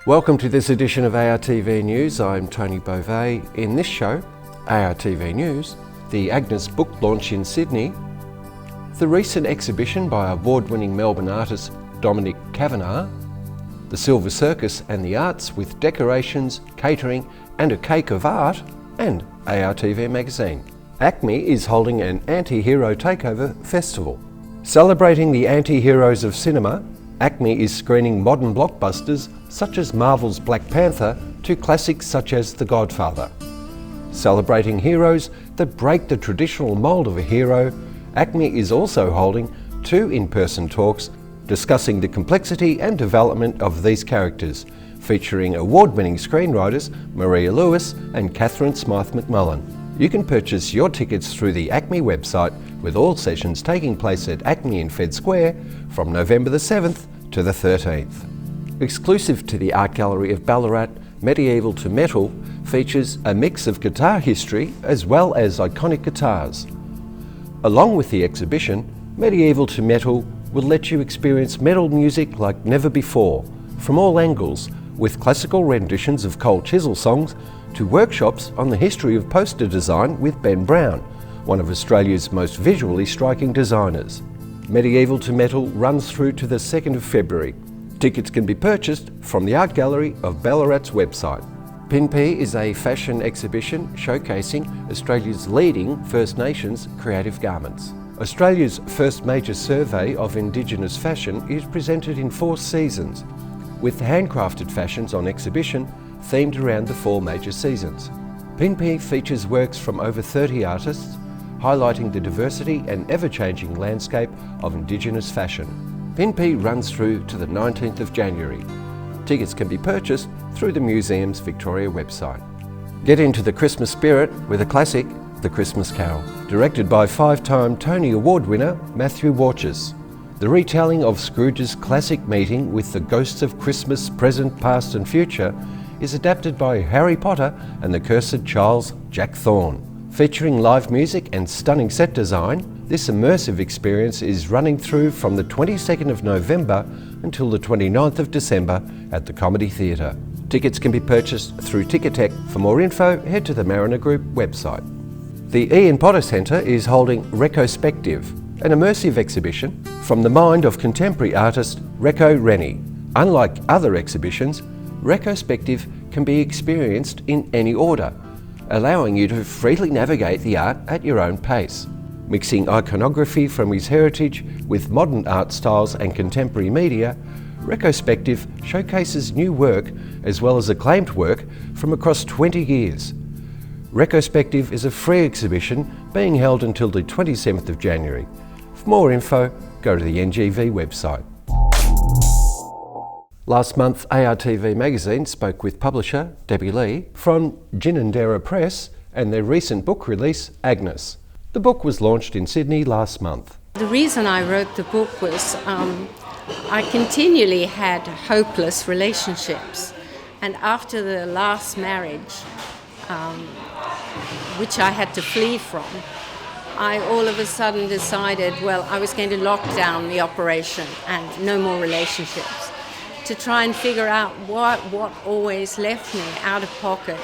Welcome to this edition of ARTV News. I'm Tony Beauvais. In this show, ARTV News, the Agnes Book Launch in Sydney, the recent exhibition by award-winning Melbourne artist Dominic Kavanagh, the Silver Circus and the Arts with decorations, catering and a cake of art, and ARTV Magazine. ACME is holding an anti-hero takeover festival. Celebrating the anti-heroes of cinema, ACME is screening modern blockbusters such as Marvel's Black Panther to classics such as The Godfather. Celebrating heroes that break the traditional mould of a hero, ACME is also holding 2 in-person talks discussing the complexity and development of these characters, featuring award-winning screenwriters Maria Lewis and Catherine Smythe McMullen. You can purchase your tickets through the ACME website, with all sessions taking place at ACME in Fed Square from November the 7th to the 13th. Exclusive to the Art Gallery of Ballarat, Medieval to Metal features a mix of guitar history as well as iconic guitars. Along with the exhibition, Medieval to Metal will let you experience metal music like never before, from all angles, with classical renditions of Cold Chisel songs to workshops on the history of poster design with Ben Brown, one of Australia's most visually striking designers. Medieval to Metal runs through to the 2nd of February. Tickets can be purchased from the Art Gallery of Ballarat's website. PINP is a fashion exhibition showcasing Australia's leading First Nations creative garments. Australia's first major survey of Indigenous fashion is presented in 4 seasons, with handcrafted fashions on exhibition themed around the 4 major seasons. PINP features works from over 30 artists, highlighting the diversity and ever-changing landscape of Indigenous fashion. PINP runs through to the 19th of January. Tickets can be purchased through the museum's Victoria website. Get into the Christmas spirit with a classic, The Christmas Carol, directed by 5-time Tony Award winner Matthew Warchus. The retelling of Scrooge's classic meeting with the ghosts of Christmas present, past and future is adapted by Harry Potter and the Cursed Charles Jack Thorne. Featuring live music and stunning set design, this immersive experience is running through from the 22nd of November until the 29th of December at the Comedy Theatre. Tickets can be purchased through Ticketek. For more info, head to the Mariner Group website. The Ian Potter Centre is holding Retrospective, an immersive exhibition from the mind of contemporary artist Reco Rennie. Unlike other exhibitions, Retrospective can be experienced in any order, allowing you to freely navigate the art at your own pace. Mixing iconography from his heritage with modern art styles and contemporary media, Retrospective showcases new work as well as acclaimed work from across 20 years. Retrospective is a free exhibition being held until the 27th of January. For more info, go to the NGV website. Last month, ARTV Magazine spoke with publisher Debbie Lee from Ginninderra Press and their recent book release, Agnes. The book was launched in Sydney last month. The reason I wrote the book was I continually had hopeless relationships, and after the last marriage, which I had to flee from, I all of a sudden decided, well, I was going to lock down the operation and no more relationships, to try and figure out what always left me out of pocket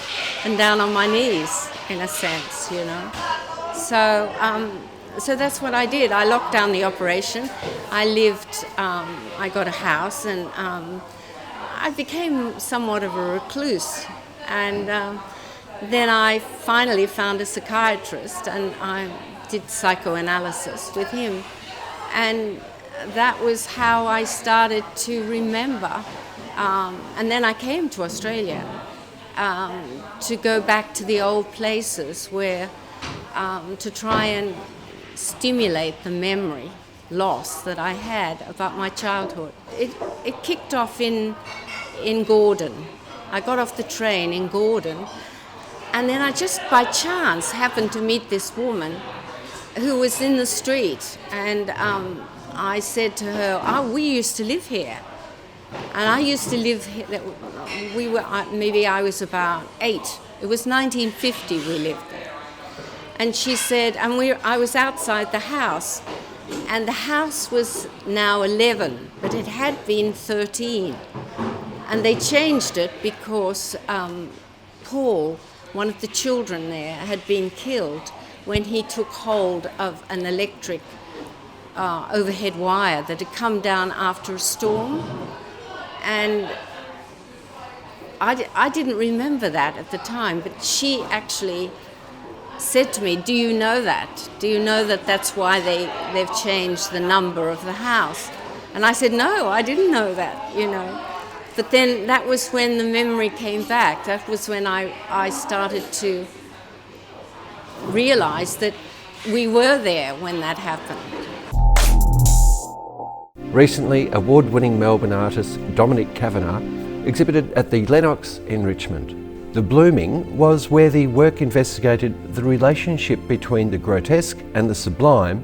and down on my knees, in a sense, you know. So that's what I did. I locked down the operation. I got a house, and I became somewhat of a recluse. And then I finally found a psychiatrist, and I did psychoanalysis with him. And that was how I started to remember. And then I came to Australia to go back to the old places where to try and stimulate the memory loss that I had about my childhood. It kicked off in Gordon. I got off the train in Gordon, and then I just by chance happened to meet this woman who was in the street, and I said to her, "Oh, we used to live here." And I used to live here, maybe I was about 8, It was 1950 we lived there. And she said, I was outside the house, and the house was now 11, but it had been 13. And they changed it because Paul, one of the children there, had been killed when he took hold of an electric overhead wire that had come down after a storm. And I didn't remember that at the time, but she actually said to me, do you know that? Do you know that that's why they've changed the number of the house? And I said, no, I didn't know that, you know. But then that was when the memory came back. That was when I started to realise that we were there when that happened. Recently, award-winning Melbourne artist Dominic Kavanagh exhibited at the Lennox in Richmond. The Blooming was where the work investigated the relationship between the grotesque and the sublime,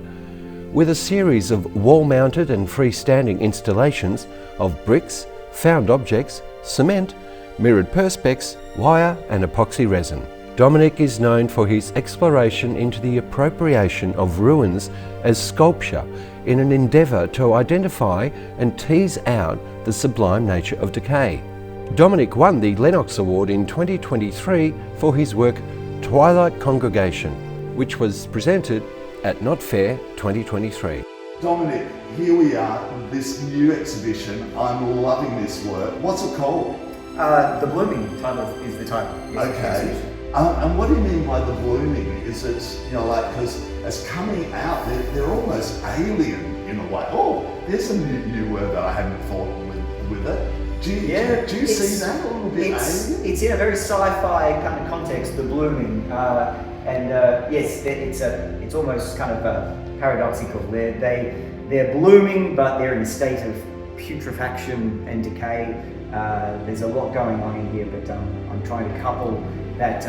with a series of wall-mounted and freestanding installations of bricks, found objects, cement, mirrored perspex, wire and epoxy resin. Dominic is known for his exploration into the appropriation of ruins as sculpture in an endeavour to identify and tease out the sublime nature of decay. Dominic won the Lennox Award in 2023 for his work Twilight Congregation, which was presented at Not Fair 2023. Dominic, here we are, this new exhibition. I'm loving this work. What's it called? The Blooming title is the title. Yes, okay. And what do you mean by the blooming? Is it, because it's coming out, they're almost alien in a way. Oh, there's a new word that I hadn't thought with it. Do you see that a little bit alien? It's in a very sci-fi kind of context, the blooming. Yes, it's almost kind of paradoxical. They're blooming, but they're in a state of putrefaction and decay. There's a lot going on in here, but I'm trying to couple that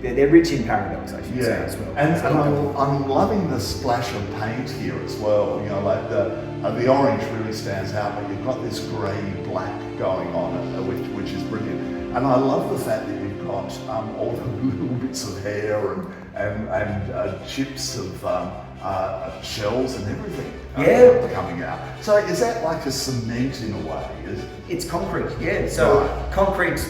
they're rich in paradox, I should say, as well. And I'm loving the splash of paint here as well. Like the orange really stands out, but you've got this grey-black going on, which is brilliant. And I love the fact that you've got all the little bits of hair and chips of shells and everything coming out. So is that like a cement in a way? It's concrete, yeah. So concrete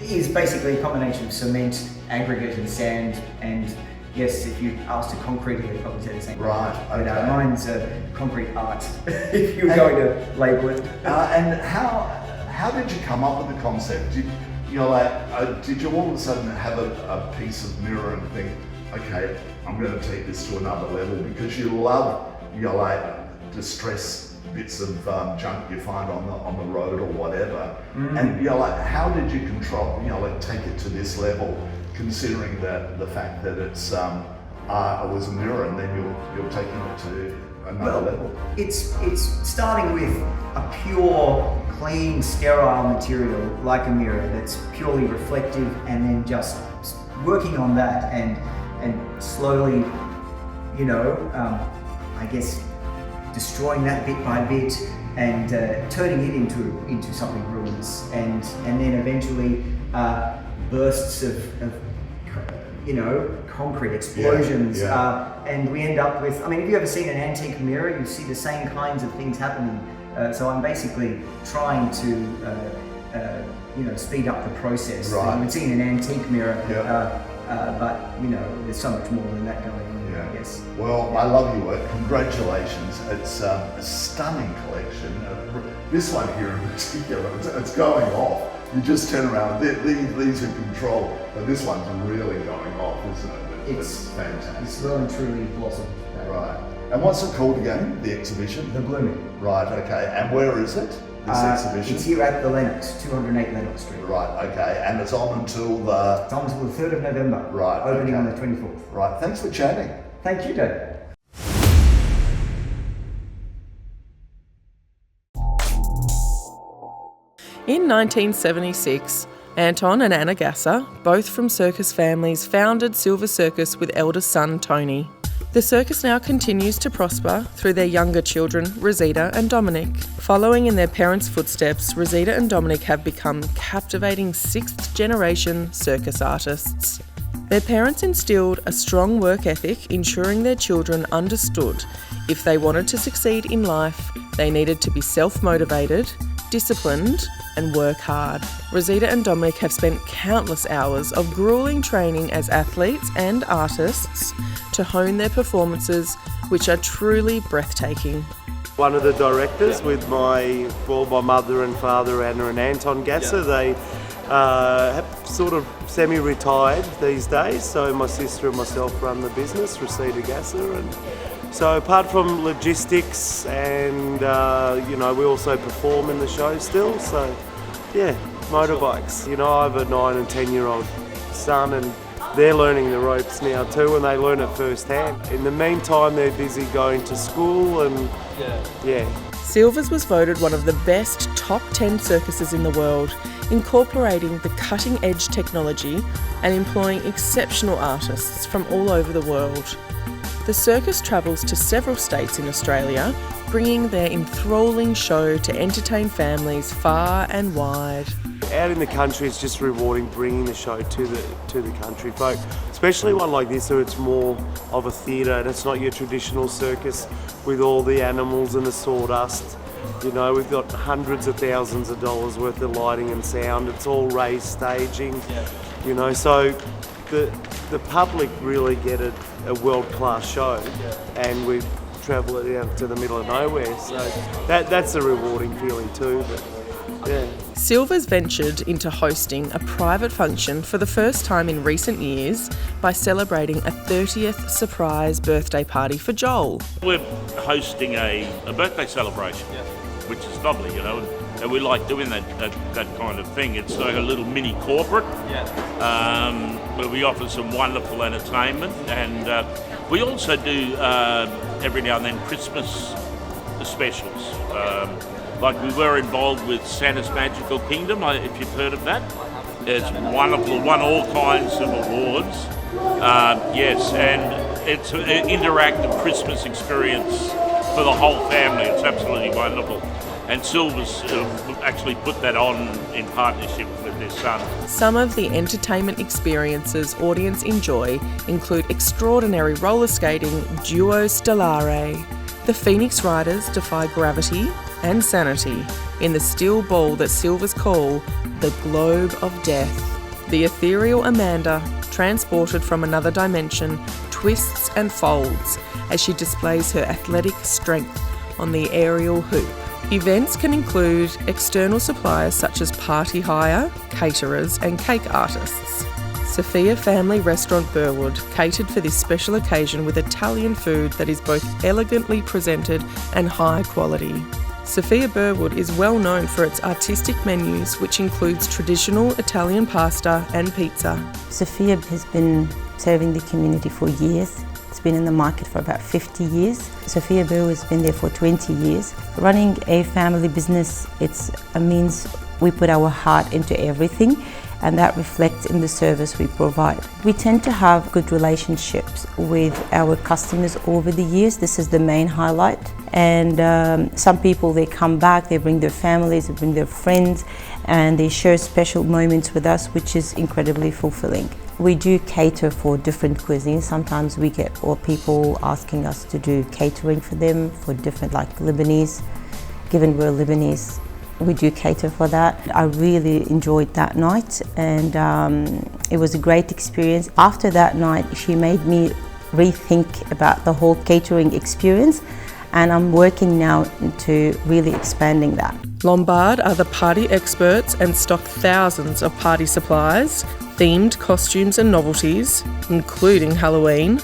is basically a combination of cement, aggregate and sand, and yes, if you asked to concrete it, they'd probably say the same. Right, okay. But mine's concrete art, if you're going to label it. And how did you come up with the concept? Did you all of a sudden have a piece of mirror and think, okay, I'm going to take this to another level, because you love distress bits of junk you find on the road or whatever, and how did you control, take it to this level, considering the fact that it was a mirror, and then you're taking it to another level? It's starting with a pure, clean, sterile material like a mirror that's purely reflective, and then just working on that and slowly, I guess, destroying that bit by bit and turning it into something ruinous, and then eventually bursts of concrete explosions, and we end up with, if you've ever seen an antique mirror, you see the same kinds of things happening. So I'm basically trying to speed up the process. Right. You would see in an antique mirror, but there's so much more than that going on. Yes. Well, I love your work. Congratulations. It's a stunning collection. This one here in particular, it's going off. You just turn around, these are controlled, but this one's really going off, isn't it? It's fantastic. It's well and truly blossomed. Right. And what's it called again, the exhibition? The Blooming. Right, okay. And where is it, this exhibition? It's here at the Lennox, 208 Lennox Street. Right, okay. And it's on until the... It's on until the 3rd of November. Right, opening on the 24th. Right, thanks for chatting. Thank you, Dave. In 1976, Anton and Anna Gasser, both from Circus families, founded Silver Circus with eldest son Tony. The circus now continues to prosper through their younger children, Rosita and Dominic. Following in their parents' footsteps, Rosita and Dominic have become captivating sixth-generation circus artists. Their parents instilled a strong work ethic, ensuring their children understood if they wanted to succeed in life, they needed to be self-motivated, disciplined, and work hard. Rosita and Dominic have spent countless hours of grueling training as athletes and artists to hone their performances, which are truly breathtaking. One of the directors with my mother and father, Anna and Anton Gasser, they have sort of semi-retired these days, so my sister and myself run the business, Rosita Gasser, and so apart from logistics and we also perform in the show still, so yeah, motorbikes. I have a 9 and 10-year-old son and they're learning the ropes now too, and they learn it firsthand. In the meantime, they're busy going to school and yeah. Silvers was voted one of the best top 10 circuses in the world, incorporating the cutting-edge technology and employing exceptional artists from all over the world. The circus travels to several states in Australia, bringing their enthralling show to entertain families far and wide. Out in the country, it's just rewarding bringing the show to the country folk, especially one like this, so it's more of a theatre and it's not your traditional circus with all the animals and the sawdust. We've got hundreds of thousands of dollars worth of lighting and sound. It's all raised staging, so the public really get a world-class show, and we travel it out to the middle of nowhere, so that's a rewarding feeling too. But yeah. Silvers ventured into hosting a private function for the first time in recent years by celebrating a 30th surprise birthday party for Joel. We're hosting a birthday celebration, which is lovely, and we like doing that kind of thing. It's like a little mini corporate where we offer some wonderful entertainment, and we also do every now and then Christmas specials. Like we were involved with Santa's Magical Kingdom, if you've heard of that. It's wonderful, won all kinds of awards. Yes, and it's an interactive Christmas experience for the whole family. It's absolutely wonderful. And Silver's actually put that on in partnership with their son. Some of the entertainment experiences audience enjoy include extraordinary roller skating duo stellare. The Phoenix Riders defy gravity and sanity in the steel ball that Silvers call the Globe of Death. The ethereal Amanda, transported from another dimension, twists and folds as she displays her athletic strength on the aerial hoop. Events can include external suppliers such as party hire, caterers and cake artists. Sophia Family Restaurant Burwood catered for this special occasion with Italian food that is both elegantly presented and high quality. Sophia Burwood is well known for its artistic menus, which includes traditional Italian pasta and pizza. Sophia has been serving the community for years. It's been in the market for about 50 years. Sophia Burwood has been there for 20 years. Running a family business, it means we put our heart into everything, and that reflects in the service we provide. We tend to have good relationships with our customers over the years. This is the main highlight. And some people, they come back, they bring their families, they bring their friends, and they share special moments with us, which is incredibly fulfilling. We do cater for different cuisines. Sometimes we get people asking us to do catering for them for different, like Lebanese. Given we're Lebanese, we do cater for that. I really enjoyed that night, and it was a great experience. After that night, she made me rethink about the whole catering experience, and I'm working now into really expanding that. Lombard are the party experts and stock thousands of party supplies, themed costumes and novelties, including Halloween,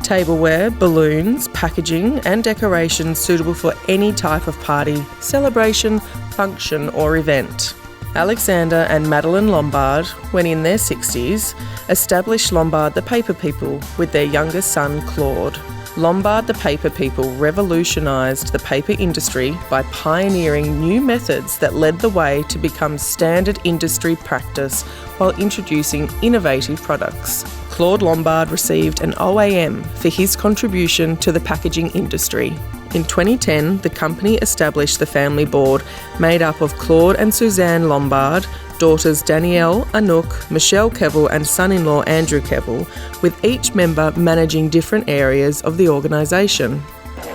tableware, balloons, packaging and decorations suitable for any type of party, celebration, function or event. Alexander and Madeline Lombard, when in their 60s, established Lombard the Paper People with their youngest son Claude. Lombard the Paper People revolutionised the paper industry by pioneering new methods that led the way to become standard industry practice while introducing innovative products. Claude Lombard received an OAM for his contribution to the packaging industry. In 2010, the company established the family board made up of Claude and Suzanne Lombard, daughters Danielle, Anouk, Michelle Kevill and son-in-law Andrew Kevill, with each member managing different areas of the organisation.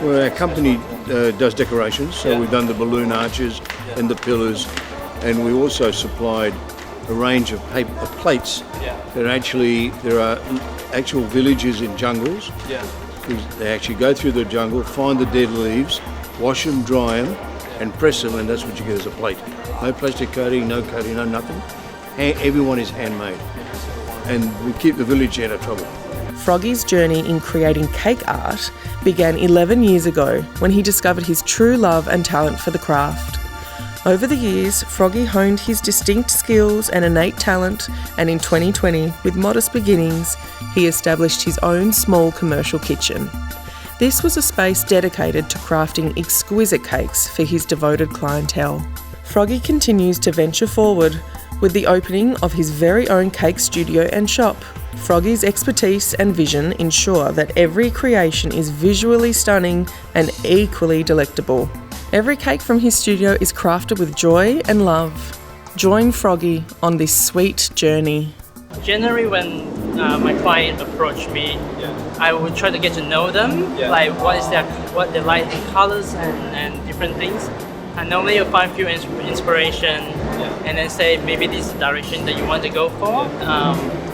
Well, our company does decorations, so we've done the balloon arches and the pillars, and we also supplied a range of paper plates that there are actual villages in jungles. They actually go through the jungle, find the dead leaves, wash them, dry them, and press them, and that's what you get as a plate. No plastic coating, no nothing. Everyone is handmade, and we keep the village out of trouble. Froggy's journey in creating cake art began 11 years ago when he discovered his true love and talent for the craft. Over the years, Froggy honed his distinct skills and innate talent, and in 2020, with modest beginnings, he established his own small commercial kitchen. This was a space dedicated to crafting exquisite cakes for his devoted clientele. Froggy continues to venture forward with the opening of his very own cake studio and shop. Froggy's expertise and vision ensure that every creation is visually stunning and equally delectable. Every cake from his studio is crafted with joy and love. Join Froggy on this sweet journey. Generally, when my client approached me, I would try to get to know them, like what they like in colors and different things. And normally you'll find a few inspiration and then say maybe this is the direction that you want to go for,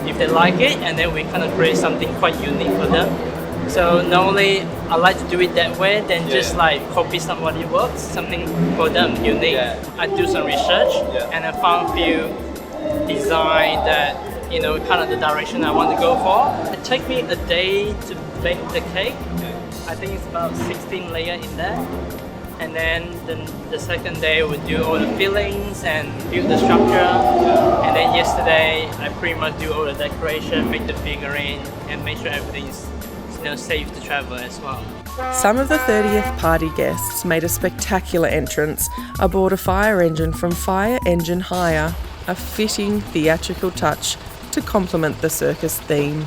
if they like it, and then we kind of create something quite unique for them. So normally I like to do it that way than just like copy somebody's work, something for them unique. I do some research and I found a few design that kind of the direction I want to go for. It takes me a day to bake the cake. I think it's about 16 layers in there. And then the second day we do all the fillings and build the structure. And then yesterday I pretty much do all the decoration, make the figurine, and make sure everything's safe to travel as well. Some of the 30th party guests made a spectacular entrance aboard a fire engine from Fire Engine Hire, a fitting theatrical touch to complement the circus theme.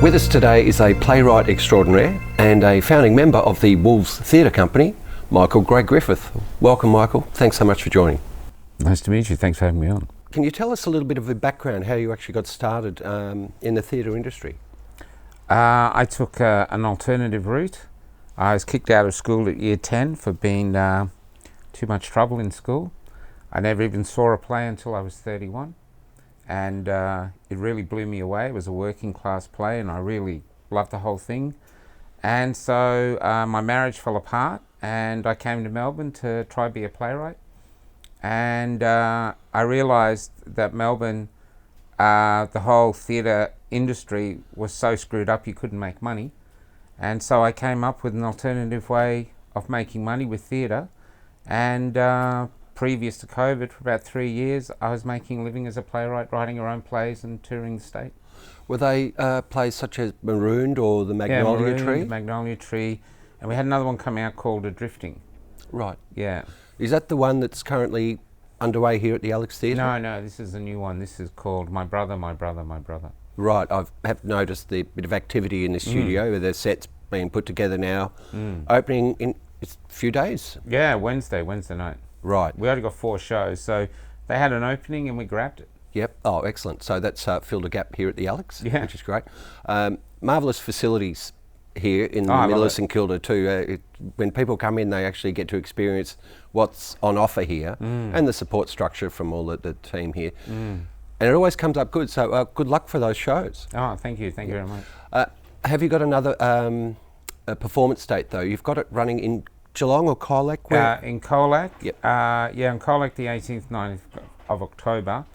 With us today is a playwright extraordinaire and a founding member of the Wolves Theatre Company, Michael Gray Griffith. Welcome, Michael. Thanks so much for joining. Nice to meet you. Thanks for having me on. Can you tell us a little bit of a background, how you actually got started in the theatre industry? I took an alternative route. I was kicked out of school at year 10 for being too much trouble in school. I never even saw a play until I was 31. And it really blew me away. It was a working class play and I really loved the whole thing. And so my marriage fell apart and I came to Melbourne to try to be a playwright. And I realised that Melbourne, the whole theatre industry was so screwed up you couldn't make money. And so I came up with an alternative way of making money with theatre. And previous to COVID, for about 3 years, I was making a living as a playwright, writing our own plays and touring the state. Were they plays such as Marooned or The Magnolia Tree? The Magnolia Tree. And we had another one coming out called Adrifting. Right. Yeah. Is that the one that's currently underway here at the Alex Theatre? No, this is a new one. This is called My Brother, My Brother, My Brother. Right. Have noticed the bit of activity in the studio where the set's being put together now. Opening in a few days? Yeah, Wednesday night. Right. We only got 4 shows, so they had an opening and we grabbed it. Yep. Oh, excellent. So that's filled a gap here at the Alex, which is great. Marvellous facilities here in the middle of St Kilda too. When people come in, they actually get to experience what's on offer here and the support structure from all the team here. And it always comes up good. So good luck for those shows. Oh, thank you. Thank you very much. Have you got another performance date though? You've got it running in Geelong or Colac? In Colac. Yep. In Colac the 18th, 19th of October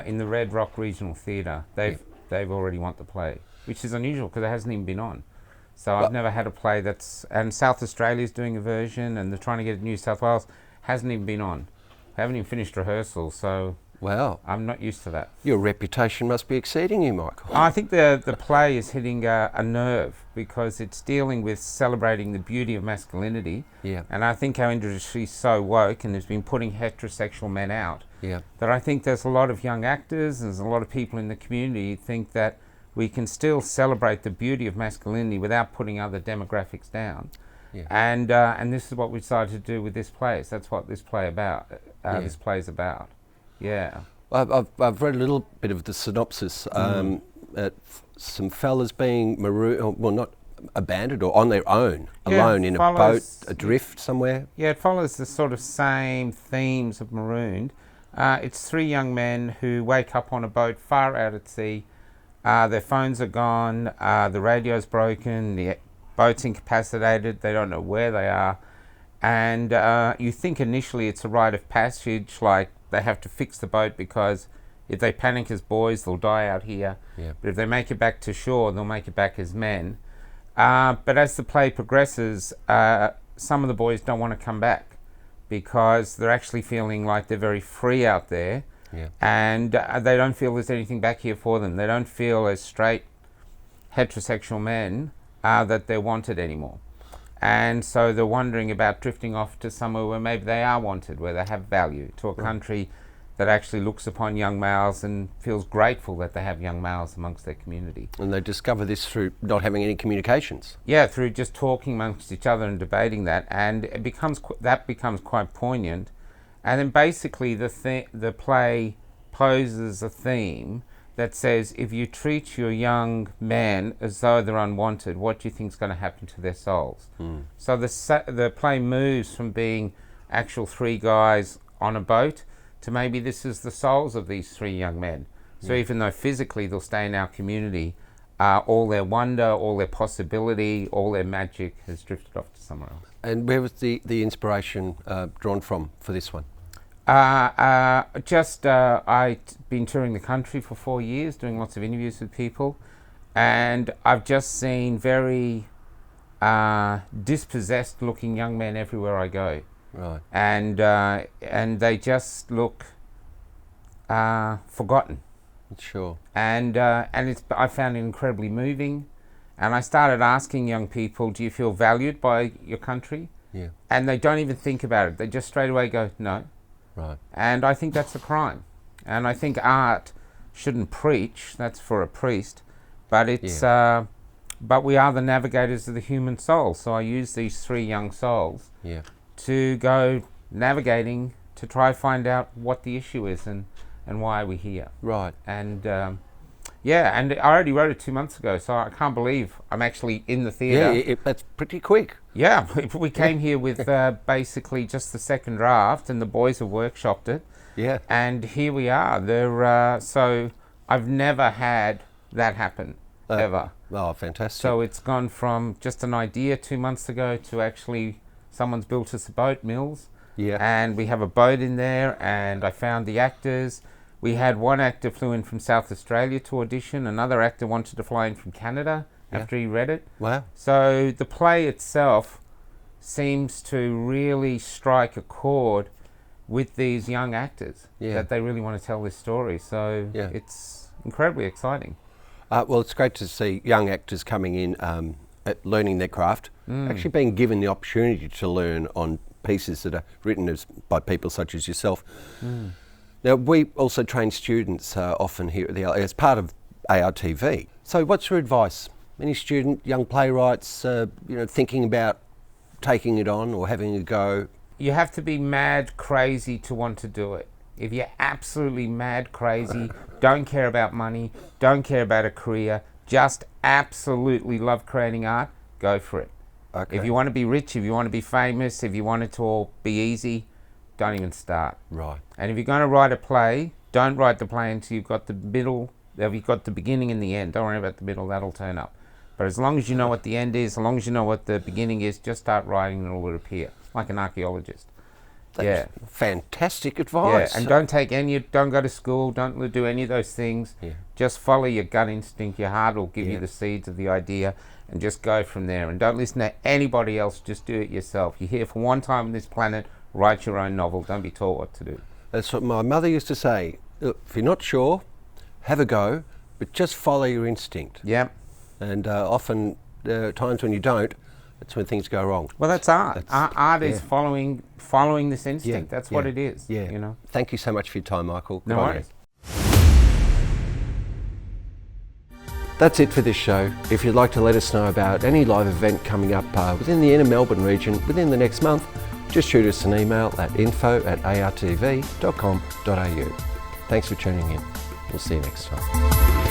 in the Red Rock Regional Theatre. They've already want the play, which is unusual because it hasn't even been on. So I've never had a play and South Australia's doing a version and they're trying to get it New South Wales, hasn't even been on. Haven't even finished rehearsal, so Wow. I'm not used to that. Your reputation must be exceeding you, Michael. I think the play is hitting a nerve because it's dealing with celebrating the beauty of masculinity. Yeah. And I think our industry is so woke and has been putting heterosexual men out Yeah. that I think there's a lot of young actors, there's a lot of people in the community think that we can still celebrate the beauty of masculinity without putting other demographics down. Yeah. And this is what we decided to do with this play. So that's what this play about. This play's about. Yeah. I've read a little bit of the synopsis. Some fellas being marooned, well, not abandoned or on their own, alone in a boat adrift somewhere. Yeah, it follows the sort of same themes of Marooned. It's three young men who wake up on a boat far out at sea. Their phones are gone, the radio's broken, the boat's incapacitated, they don't know where they are. And you think initially it's a rite of passage, like they have to fix the boat because if they panic as boys, they'll die out here. Yeah. But if they make it back to shore, they'll make it back as men. But as the play progresses, some of the boys don't want to come back because they're actually feeling like they're very free out there. Yeah. And they don't feel there's anything back here for them. They don't feel as straight heterosexual men that they're wanted anymore. And so they're wondering about drifting off to somewhere where maybe they are wanted, where they have value, to a country that actually looks upon young males and feels grateful that they have young males amongst their community. And they discover this through not having any communications. Yeah, through just talking amongst each other and debating that, and it becomes quite poignant. And then basically the play poses a theme that says if you treat your young men as though they're unwanted, what do you think is going to happen to their souls? So the play moves from being actual three guys on a boat to maybe this is the souls of these three young men. So even though physically they'll stay in our community, all their wonder, all their possibility, all their magic has drifted off to somewhere else. And where was the inspiration drawn from for this one? I'd been touring the country for 4 years, doing lots of interviews with people, and I've just seen very dispossessed looking young men everywhere I go. Right. And they just look forgotten. Sure. And I found it incredibly moving, and I started asking young people, do you feel valued by your country? Yeah. And they don't even think about it. They just straight away go, no. Right. And I think that's a crime. And I think art shouldn't preach, that's for a priest, but it's but we are the navigators of the human soul. So I use these three young souls to go navigating to try find out what the issue is and why we're here. Right. And and I already wrote it 2 months ago, so I can't believe I'm actually in the theatre. Yeah, that's pretty quick. Yeah, we came here with basically just the second draft, and the boys have workshopped it. Yeah. And here we are. So I've never had that happen, ever. Oh, fantastic. So it's gone from just an idea 2 months ago to actually someone's built us a boat, Mills. Yeah. And we have a boat in there, and I found the actors. We had one actor flew in from South Australia to audition. Another actor wanted to fly in from Canada after he read it. Wow. So the play itself seems to really strike a chord with these young actors, that they really want to tell this story. So it's incredibly exciting. Well, it's great to see young actors coming in at learning their craft, actually being given the opportunity to learn on pieces that are written by people such as yourself. Now, we also train students often here at as part of ARTV. So what's your advice? Any student, young playwrights, thinking about taking it on or having a go? You have to be mad crazy to want to do it. If you're absolutely mad crazy, don't care about money, don't care about a career, just absolutely love creating art, go for it. Okay. If you want to be rich, if you want to be famous, if you want it to all be easy, don't even start. Right. And if you're going to write a play, don't write the play until you've got the middle, you've got the beginning and the end. Don't worry about the middle, that'll turn up. But as long as you know what the end is, as long as you know what the beginning is, just start writing and it will appear, like an archaeologist. That's fantastic advice. Yeah, and don't go to school, don't do any of those things. Yeah. Just follow your gut instinct, your heart will give you the seeds of the idea, and just go from there. And don't listen to anybody else, just do it yourself. You're here for one time on this planet, write your own novel. Don't be taught what to do. That's what my mother used to say. Look, if you're not sure, have a go, but just follow your instinct. Yeah. And often, times when you don't, that's when things go wrong. Well, that's art. Art is following this instinct. That's what it is. Yeah. You know. Thank you so much for your time, Michael. No Goodbye. worries. That's it for this show. If you'd like to let us know about any live event coming up within the inner Melbourne region within the next month, just shoot us an email at info@artv.com.au. Thanks for tuning in. We'll see you next time.